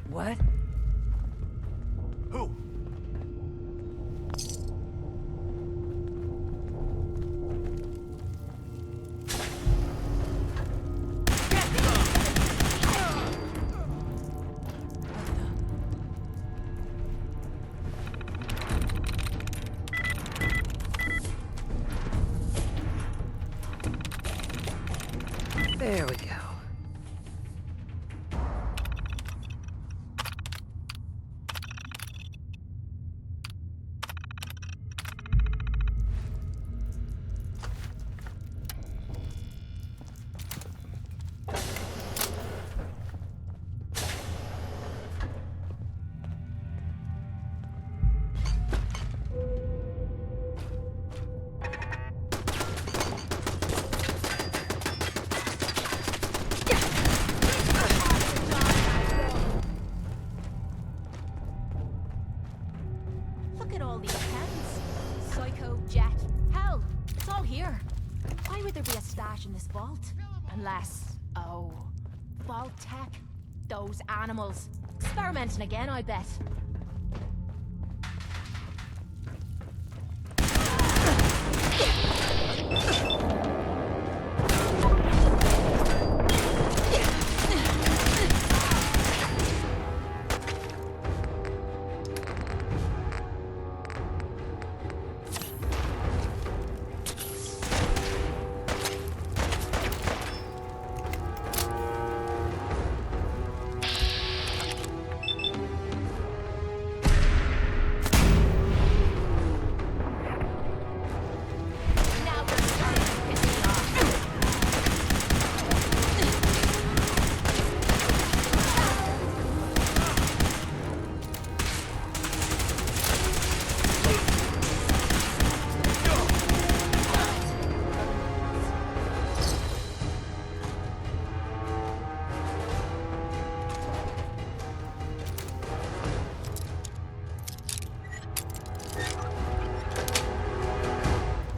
Speaker 1: What?
Speaker 13: Who?
Speaker 6: There we go.
Speaker 17: Look at all these pens. Psycho, Jet. Hell, it's all here. Why would there be a stash in this vault? Unless, oh, Vault Tech. Those animals. Experimenting again, I bet.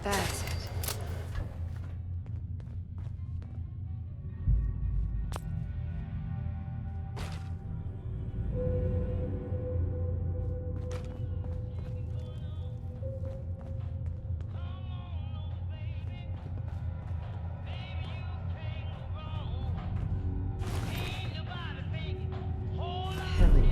Speaker 6: That's it. Hell yeah.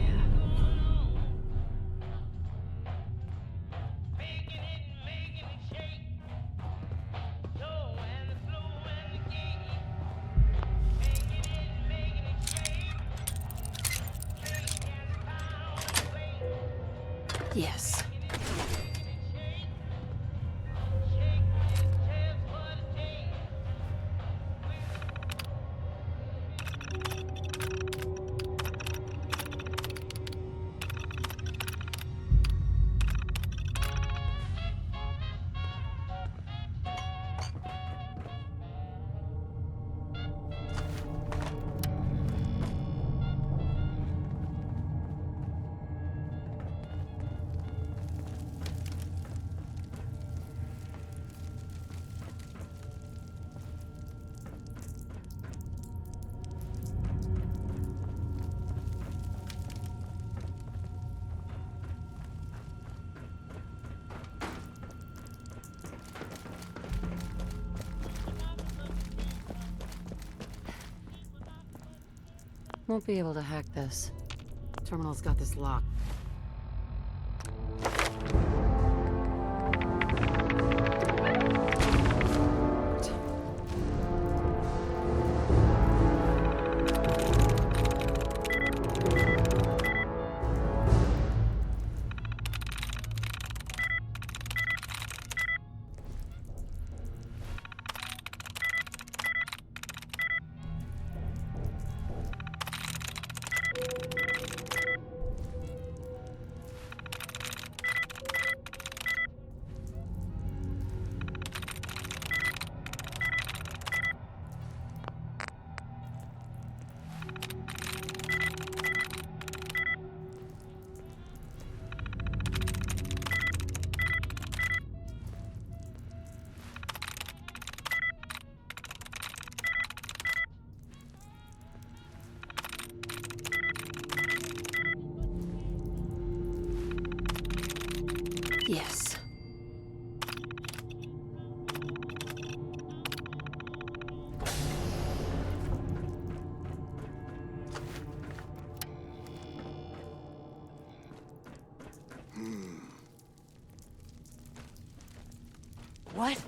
Speaker 6: Yes. Won't be able to hack this. Terminal's got this locked. Yes.
Speaker 17: What?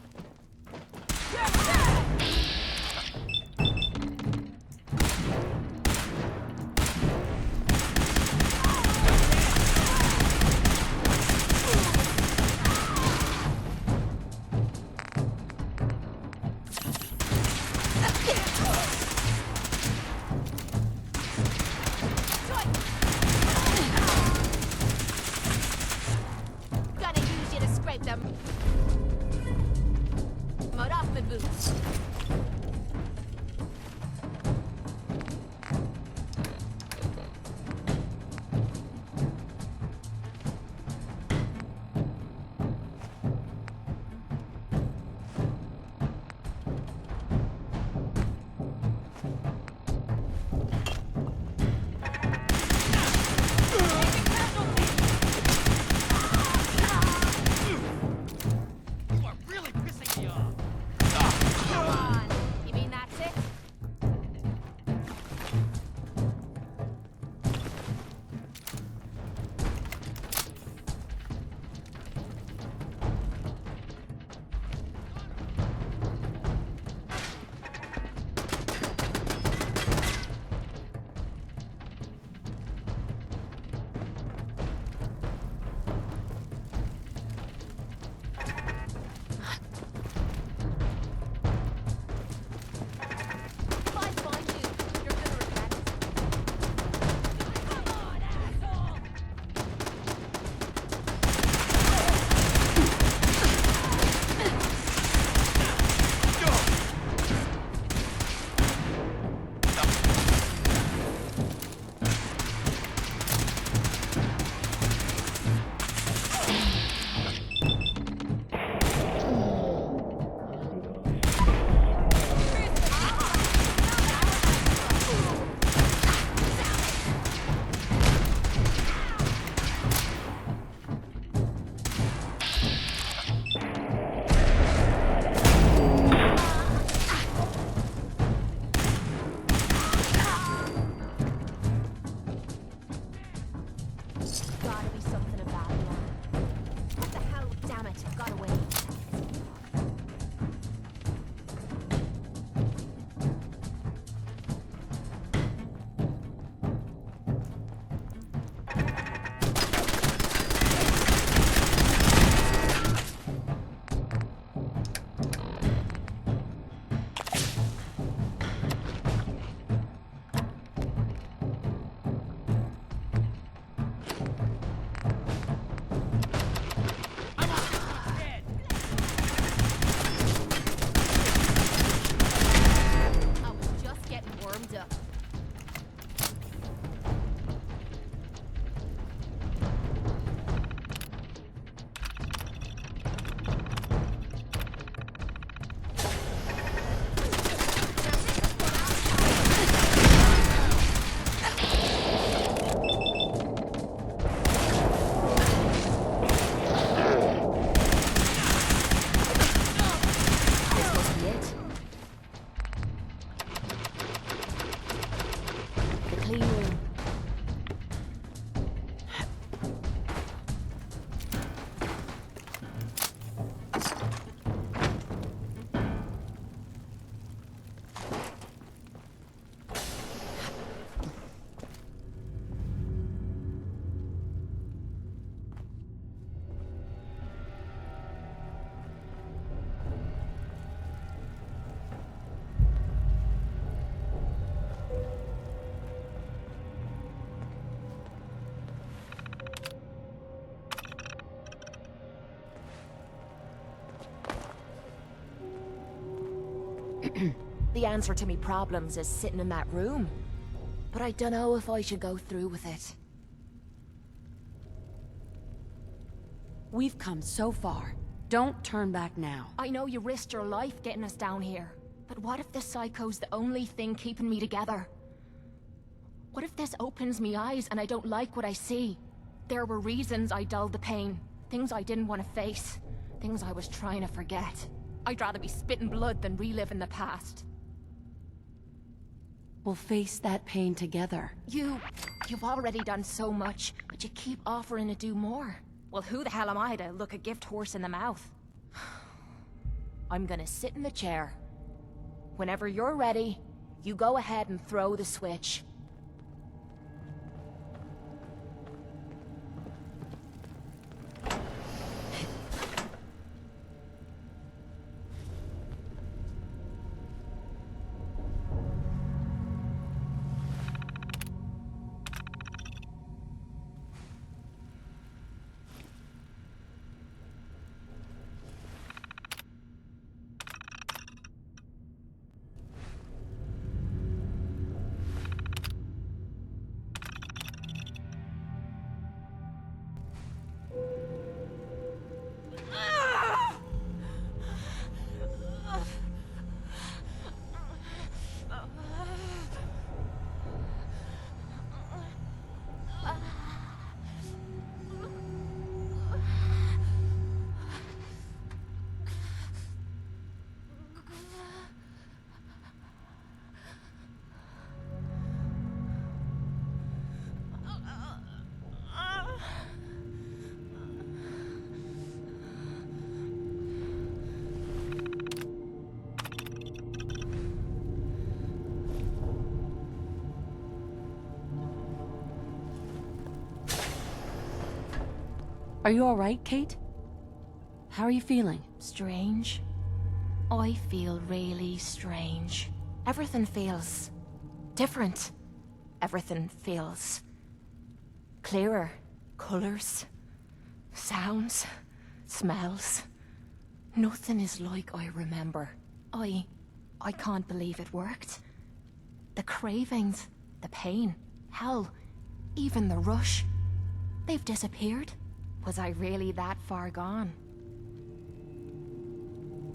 Speaker 17: clean room. The answer to me problems is sitting in that room. But I don't know if I should go through with it.
Speaker 6: We've come so far. Don't turn back now.
Speaker 17: I know you risked your life getting us down here. But what if this psycho's the only thing keeping me together? What if this opens me eyes and I don't like what I see? There were reasons I dulled the pain. Things I didn't want to face. Things I was trying to forget. I'd rather be spitting blood than reliving the past.
Speaker 6: We'll face that pain together.
Speaker 17: You've already done so much, but you keep offering to do more. Well, who the hell am I to look a gift horse in the mouth? I'm gonna sit in the chair. Whenever you're ready, you go ahead and throw the switch.
Speaker 6: Are you alright, Kate? How are you feeling?
Speaker 17: Strange. I feel really strange. Everything feels different. Everything feels clearer. Colors, sounds, smells. Nothing is like I remember. I can't believe it worked. The cravings, the pain, hell, even the rush. They've disappeared. Was I really that far gone?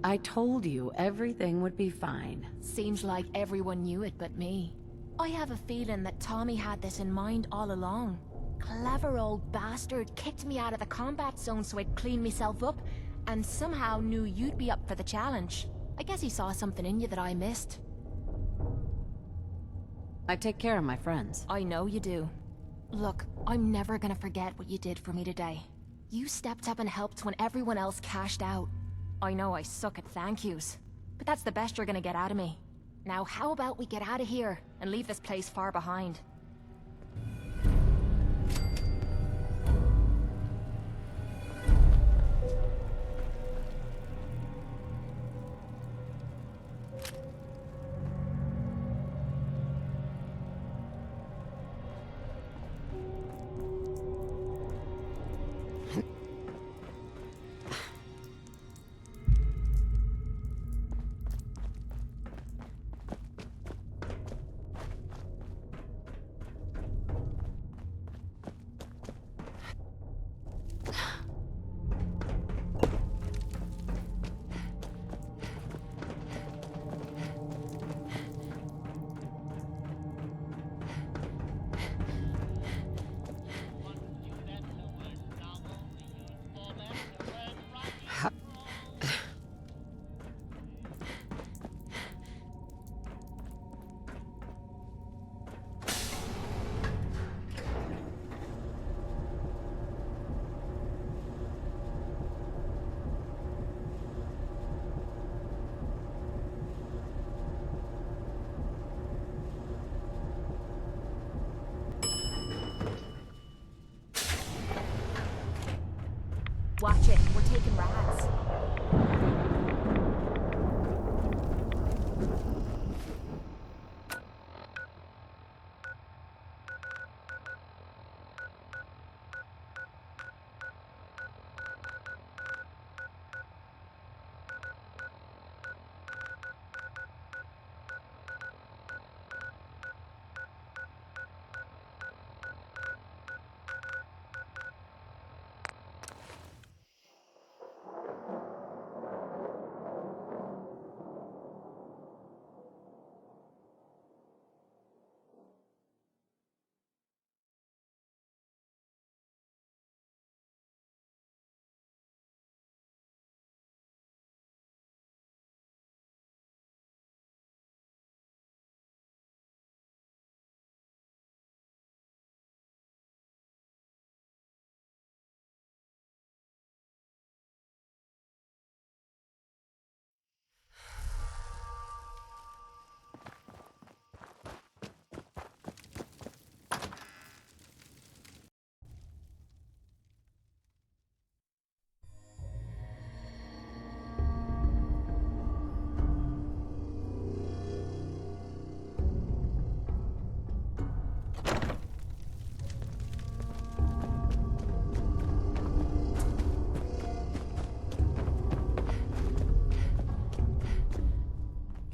Speaker 6: I told you everything would be fine.
Speaker 17: Seems like everyone knew it but me. I have a feeling that Tommy had this in mind all along. Clever old bastard kicked me out of the combat zone so I'd clean myself up, and somehow knew you'd be up for the challenge. I guess he saw something in you that I missed.
Speaker 6: I take care of my friends.
Speaker 17: I know you do. Look, I'm never gonna forget what you did for me today. You stepped up and helped when everyone else cashed out. I know I suck at thank yous, but that's the best you're gonna get out of me. Now how about we get out of here and leave this place far behind?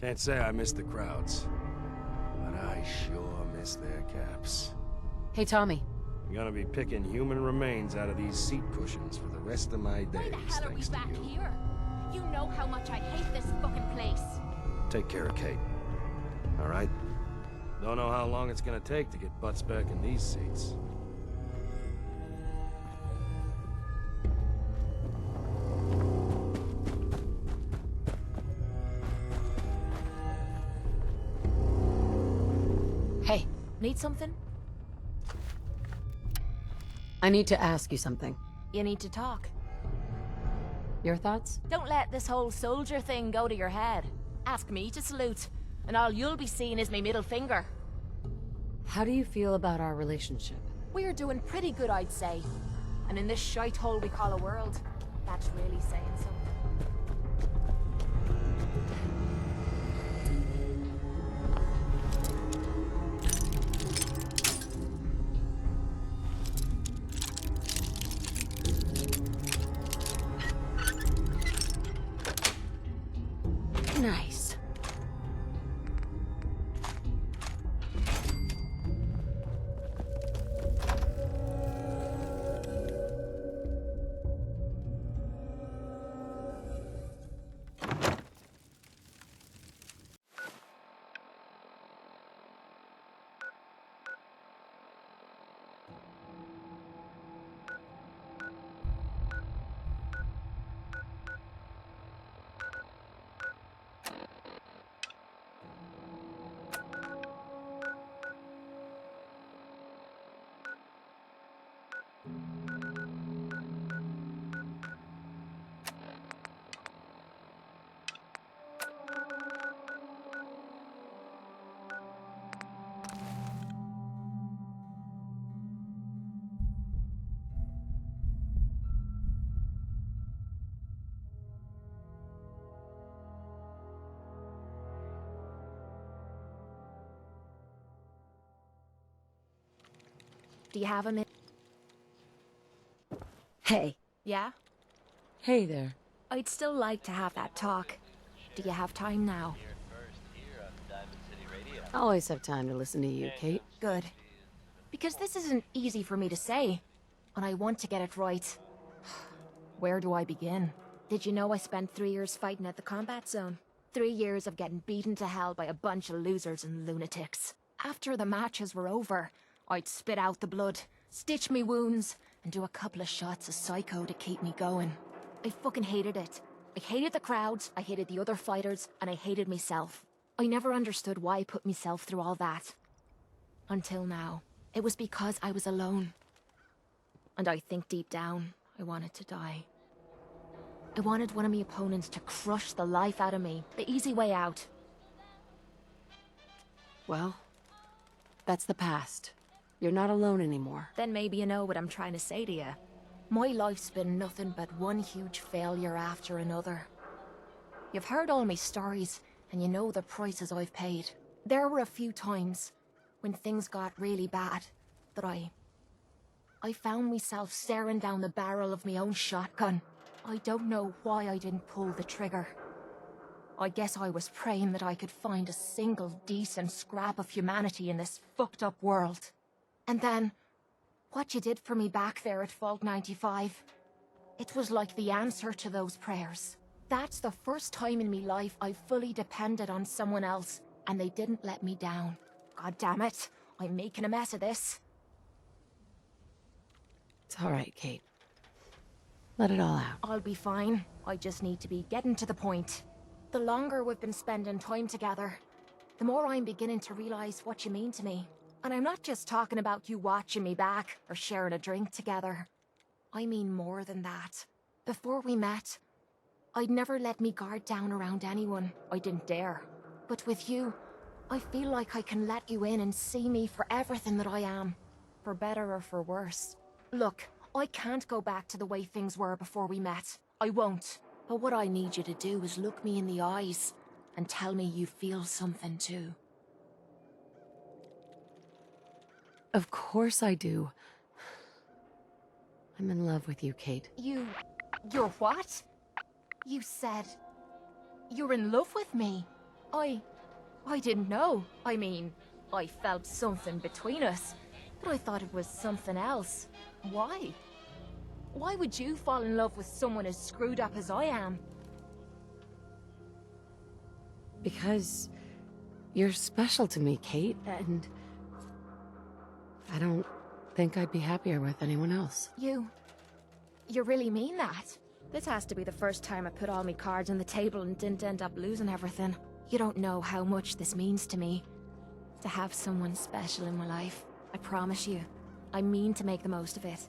Speaker 2: Can't say I miss the crowds, but I sure miss their caps.
Speaker 6: Hey, Tommy.
Speaker 2: I'm gonna be picking human remains out of these seat cushions for the rest of my days.
Speaker 17: Why the hell are we
Speaker 2: thanks to
Speaker 17: back
Speaker 2: you.
Speaker 17: here? You know how much I hate this fucking place.
Speaker 2: Take care of Kate. All right? Don't know how long it's gonna take to get butts back in these seats.
Speaker 6: Hey.
Speaker 17: Need something?
Speaker 6: I need to ask you something.
Speaker 17: You need to talk.
Speaker 6: Your thoughts?
Speaker 17: Don't let this whole soldier thing go to your head. Ask me to salute, and all you'll be seeing is my middle finger.
Speaker 6: How do you feel about our relationship?
Speaker 17: We're doing pretty good, I'd say. And in this shite hole we call a world, that's really saying something.
Speaker 6: Nice.
Speaker 17: Do you have a minute?
Speaker 6: Hey.
Speaker 17: Yeah?
Speaker 6: Hey there.
Speaker 17: I'd still like to have that talk. Do you have time now?
Speaker 6: I always have time to listen to you, Kate.
Speaker 17: Good. Because this isn't easy for me to say, and I want to get it right. Where do I begin? Did you know I spent 3 years fighting at the combat zone? 3 years of getting beaten to hell by a bunch of losers and lunatics. After the matches were over, I'd spit out the blood, stitch me wounds, and do a couple of shots of Psycho to keep me going. I fucking hated it. I hated the crowds, I hated the other fighters, and I hated myself. I never understood why I put myself through all that. Until now. It was because I was alone. And I think deep down, I wanted to die. I wanted one of my opponents to crush the life out of me, the easy way out.
Speaker 6: Well, that's the past. You're not alone anymore.
Speaker 17: Then maybe you know what I'm trying to say to you. My life's been nothing but one huge failure after another. You've heard all my stories, and you know the prices I've paid. There were a few times, when things got really bad, that I found myself staring down the barrel of my own shotgun. I don't know why I didn't pull the trigger. I guess I was praying that I could find a single decent scrap of humanity in this fucked up world. And then, what you did for me back there at Vault 95, it was like the answer to those prayers. That's the first time in me life I fully depended on someone else, and they didn't let me down. God damn it, I'm making a mess of this.
Speaker 6: It's all right, Kate. Let it all out.
Speaker 17: I'll be fine. I just need to be getting to the point. The longer we've been spending time together, the more I'm beginning to realize what you mean to me. And I'm not just talking about you watching me back or sharing a drink together. I mean more than that. Before we met, I'd never let me guard down around anyone. I didn't dare. But with you, I feel like I can let you in and see me for everything that I am. For better or for worse. Look, I can't go back to the way things were before we met. I won't. But what I need you to do is look me in the eyes and tell me you feel something too.
Speaker 6: Of course I do. I'm in love with you, Kate.
Speaker 17: You're what? You said you're in love with me. I didn't know. I mean, I felt something between us, but I thought it was something else. Why? Why would you fall in love with someone as screwed up as I am?
Speaker 6: Because you're special to me, Kate, and I don't think I'd be happier with anyone else.
Speaker 17: You really mean that? This has to be the first time I put all my cards on the table and didn't end up losing everything. You don't know how much this means to me. To have someone special in my life. I promise you. I mean to make the most of it.